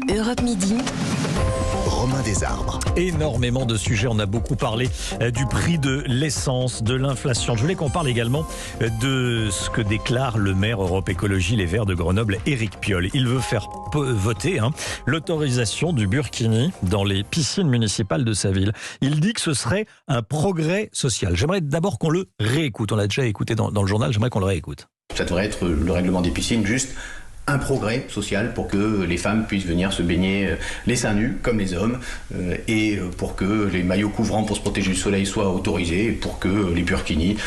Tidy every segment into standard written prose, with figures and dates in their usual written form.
Europe Midi. Romain Desarbres. Énormément de sujets, on a beaucoup parlé du prix de l'essence, de l'inflation. Je voulais qu'on parle également de ce que déclare le maire Europe Écologie Les Verts de Grenoble, Éric Piolle. Il veut faire voter l'autorisation du burkini dans les piscines municipales de sa ville. Il dit que ce serait un progrès social. J'aimerais d'abord qu'on le réécoute. On l'a déjà écouté dans le journal, j'aimerais qu'on le réécoute. Ça devrait être le règlement des piscines, juste un progrès social pour que les femmes puissent venir se baigner les seins nus comme les hommes et pour que les maillots couvrants pour se protéger du soleil soient autorisés et pour que les burkinis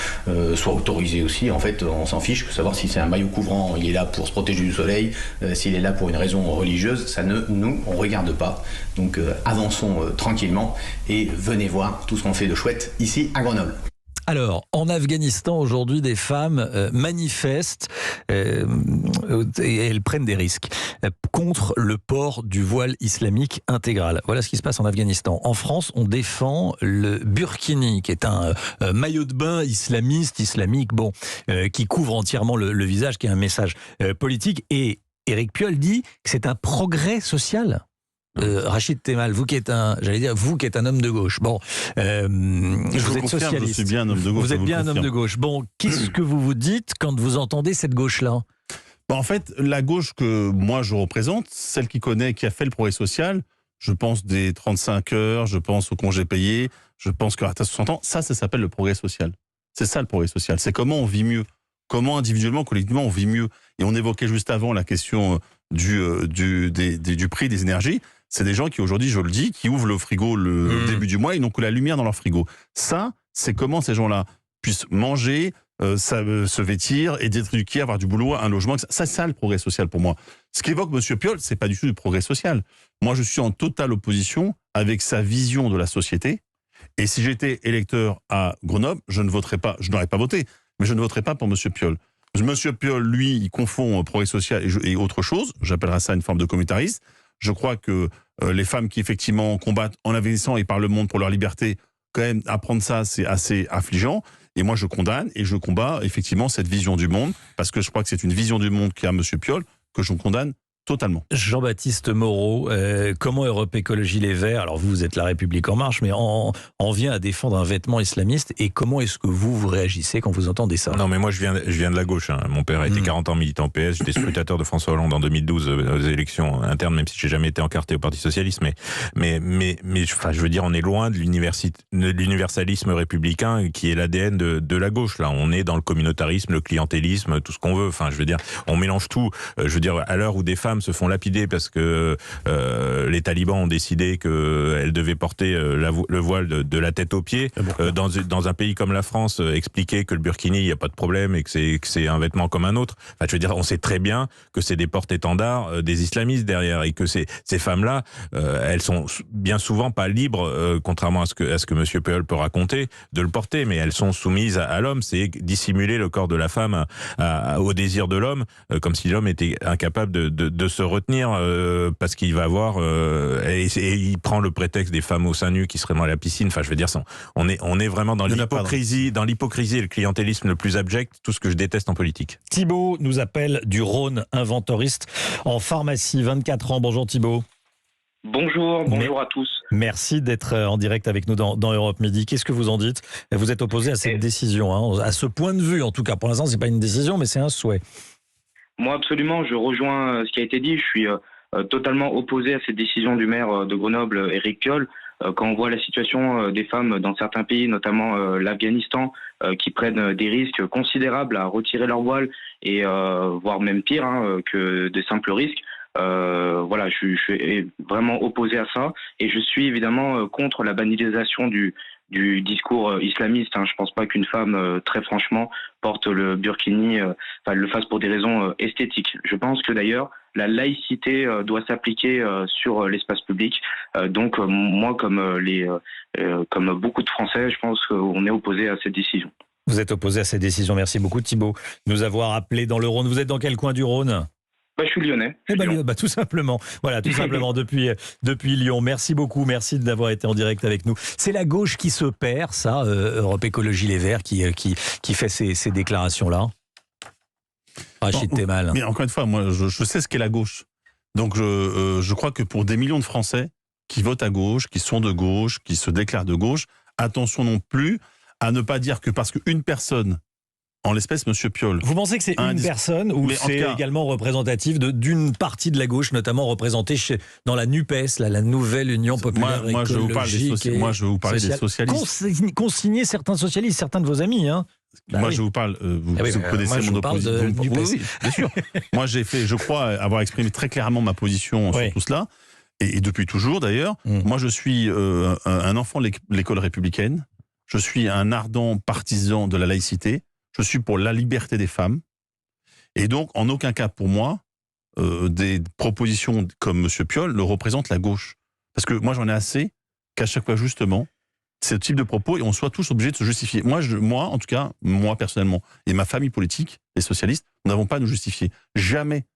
soient autorisés aussi. En fait, on s'en fiche de savoir si c'est un maillot couvrant, il est là pour se protéger du soleil, s'il est là pour une raison religieuse, ça on regarde pas. Donc avançons tranquillement et venez voir tout ce qu'on fait de chouette ici à Grenoble. Alors, en Afghanistan, aujourd'hui, des femmes manifestent et elles prennent des risques contre le port du voile islamique intégral. Voilà ce qui se passe en Afghanistan. En France, on défend le burkini, qui est un maillot de bain islamique, qui couvre entièrement le visage, qui est un message politique. Et Éric Piolle dit que c'est un progrès social. Rachid Temal, vous qui êtes un homme de gauche. Vous êtes socialiste. Je suis bien un homme de gauche. Vous êtes bien un homme de gauche. Bon, qu'est-ce que vous vous dites quand vous entendez cette gauche-là ? En fait, la gauche que moi je représente, celle qui a fait le progrès social, je pense des 35 heures, je pense au congé payé, je pense qu'à 60 ans, ça s'appelle le progrès social. C'est ça le progrès social. C'est comment on vit mieux. Comment individuellement, collectivement, on vit mieux. Et on évoquait juste avant la question du prix des énergies. C'est des gens qui aujourd'hui, je le dis, qui ouvrent le frigo le début du mois et n'ont que la lumière dans leur frigo. Ça, c'est comment ces gens-là puissent manger, se vêtir et d'être éduqués, avoir du boulot, un logement. Ça, c'est ça le progrès social pour moi. Ce qu'évoque M. Piolle, c'est pas du tout du progrès social. Moi, je suis en totale opposition avec sa vision de la société. Et si j'étais électeur à Grenoble, je n'aurais pas voté, mais je ne voterais pas pour M. Piolle. M. Piolle, lui, il confond progrès social et autre chose. J'appellerais ça une forme de communautarisme. Je crois que les femmes qui effectivement combattent en Afghanistan et par le monde pour leur liberté, quand même, apprendre ça, c'est assez affligeant. Et moi, je condamne et je combats effectivement cette vision du monde, parce que je crois que c'est une vision du monde qu'a M. Piolle que je condamne totalement. Jean-Baptiste Moreau, comment Europe Écologie Les Verts, alors vous êtes La République En Marche, mais en vient à défendre un vêtement islamiste, et comment est-ce que vous réagissez quand vous entendez ça ? Non, mais moi je viens de la gauche. Mon père a été 40 ans militant PS, j'étais scrutateur de François Hollande en 2012 aux élections internes, même si j'ai jamais été encarté au Parti Socialiste, mais je veux dire, on est loin de l'universalisme républicain qui est l'ADN de la gauche. Là, on est dans le communautarisme, le clientélisme, tout ce qu'on veut. Enfin, je veux dire, on mélange tout. Je veux dire, à l'heure où des femmes se font lapider parce que les talibans ont décidé qu'elles devaient porter le voile de la tête aux pieds. Dans un pays comme la France, expliquer que le burkini, il n'y a pas de problème et que c'est un vêtement comme un autre. Enfin, je veux dire, on sait très bien que c'est des porte-étendards des islamistes derrière et que ces femmes-là, elles sont bien souvent pas libres, contrairement à ce que M. Piolle peut raconter, de le porter, mais elles sont soumises à l'homme. C'est dissimuler le corps de la femme au désir de l'homme, comme si l'homme était incapable de se retenir parce qu'il va avoir et il prend le prétexte des femmes au sein nu qui seraient dans la piscine. Enfin, je veux dire, on est vraiment dans l'hypocrisie et le clientélisme le plus abject, tout ce que je déteste en politique. Thibaut nous appelle du Rhône, inventoriste en pharmacie, 24 ans. Bonjour Thibaut. Bonjour à tous. Merci d'être en direct avec nous dans Europe Midi. Qu'est-ce que vous en dites ? Vous êtes opposé à cette décision, à ce point de vue en tout cas. Pour l'instant, c'est pas une décision, mais c'est un souhait. Moi, absolument, je rejoins ce qui a été dit. Je suis totalement opposé à cette décision du maire de Grenoble, Éric Piolle. Quand on voit la situation des femmes dans certains pays, notamment l'Afghanistan, qui prennent des risques considérables à retirer leur voile et voire même pire que des simples risques. Je suis vraiment opposé à ça et je suis évidemment contre la banalisation du discours islamiste. Je pense pas qu'une femme, très franchement, porte le burkini, le fasse pour des raisons esthétiques. Je pense que d'ailleurs, la laïcité doit s'appliquer sur l'espace public. Donc moi, comme beaucoup de Français, je pense qu'on est opposé à cette décision. Vous êtes opposé à cette décision. Merci beaucoup Thibaut de nous avoir appelé dans le Rhône. Vous êtes dans quel coin du Rhône ? Je suis lyonnais. Tout simplement. Voilà, tout simplement depuis Lyon. Merci beaucoup, merci d'avoir été en direct avec nous. C'est la gauche qui se perd, ça, Europe Écologie Les Verts, qui fait ces déclarations-là. Rachid Temal. Mais encore une fois, moi, je sais ce qu'est la gauche. Donc je crois que pour des millions de Français qui votent à gauche, qui sont de gauche, qui se déclarent de gauche, attention non plus à ne pas dire que parce qu'une personne, en l'espèce Monsieur Piolle... Vous pensez que c'est une personne ou c'est également représentatif d'une partie de la gauche, notamment représentée dans la NUPES, la nouvelle Union populaire moi je vais vous parler des socialistes. Consigner certains socialistes, certains de vos amis, hein. Moi, je vous parle, vous connaissez mon opposition. Oui, bien sûr. Moi, je crois avoir exprimé très clairement ma position sur tout cela, et depuis toujours d'ailleurs. Moi, je suis un enfant de l'école républicaine, je suis un ardent partisan de la laïcité, je suis pour la liberté des femmes, et donc, en aucun cas pour moi, des propositions comme M. Piolle ne représentent la gauche. Parce que moi, j'en ai assez qu'à chaque fois, justement, ce type de propos et on soit tous obligés de se justifier. Moi, en tout cas, moi personnellement, et ma famille politique, les socialistes, nous n'avons pas à nous justifier. Jamais,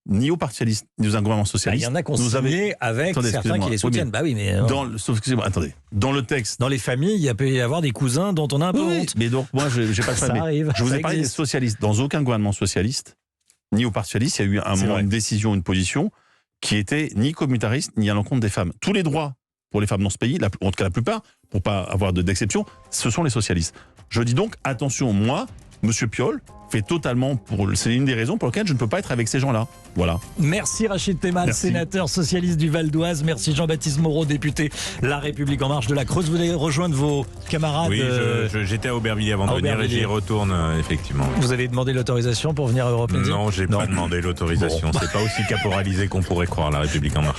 ni aux partis socialistes, ni aux gouvernements socialistes. Il y en a consigné avec certains qui les soutiennent. Attendez, dans le texte... Dans les familles, il peut y avoir des cousins dont on a un peu honte. Mais donc, moi, je n'ai pas de famille. Ça arrive. Je vous ai parlé des socialistes. Dans aucun gouvernement socialiste, ni au parti socialiste, il y a eu une décision, une position qui était ni communautariste, ni à l'encontre des femmes. Tous les droits pour les femmes dans ce pays, en tout cas la plupart, pour pas avoir d'exception, ce sont les socialistes. Je dis donc, attention, moi, Monsieur Piolle, fait totalement c'est une des raisons pour lesquelles je ne peux pas être avec ces gens-là. Voilà. Merci Rachid Temal, sénateur socialiste du Val d'Oise. Merci Jean-Baptiste Moreau, député La République En Marche de la Creuse. Vous allez rejoindre vos camarades. Oui, j'étais à Aubervilliers avant de venir et j'y retourne effectivement. Vous avez demandé l'autorisation pour venir à Europe Midi ? Non, j'ai pas demandé l'autorisation. C'est pas aussi caporalisé qu'on pourrait croire, La République En Marche.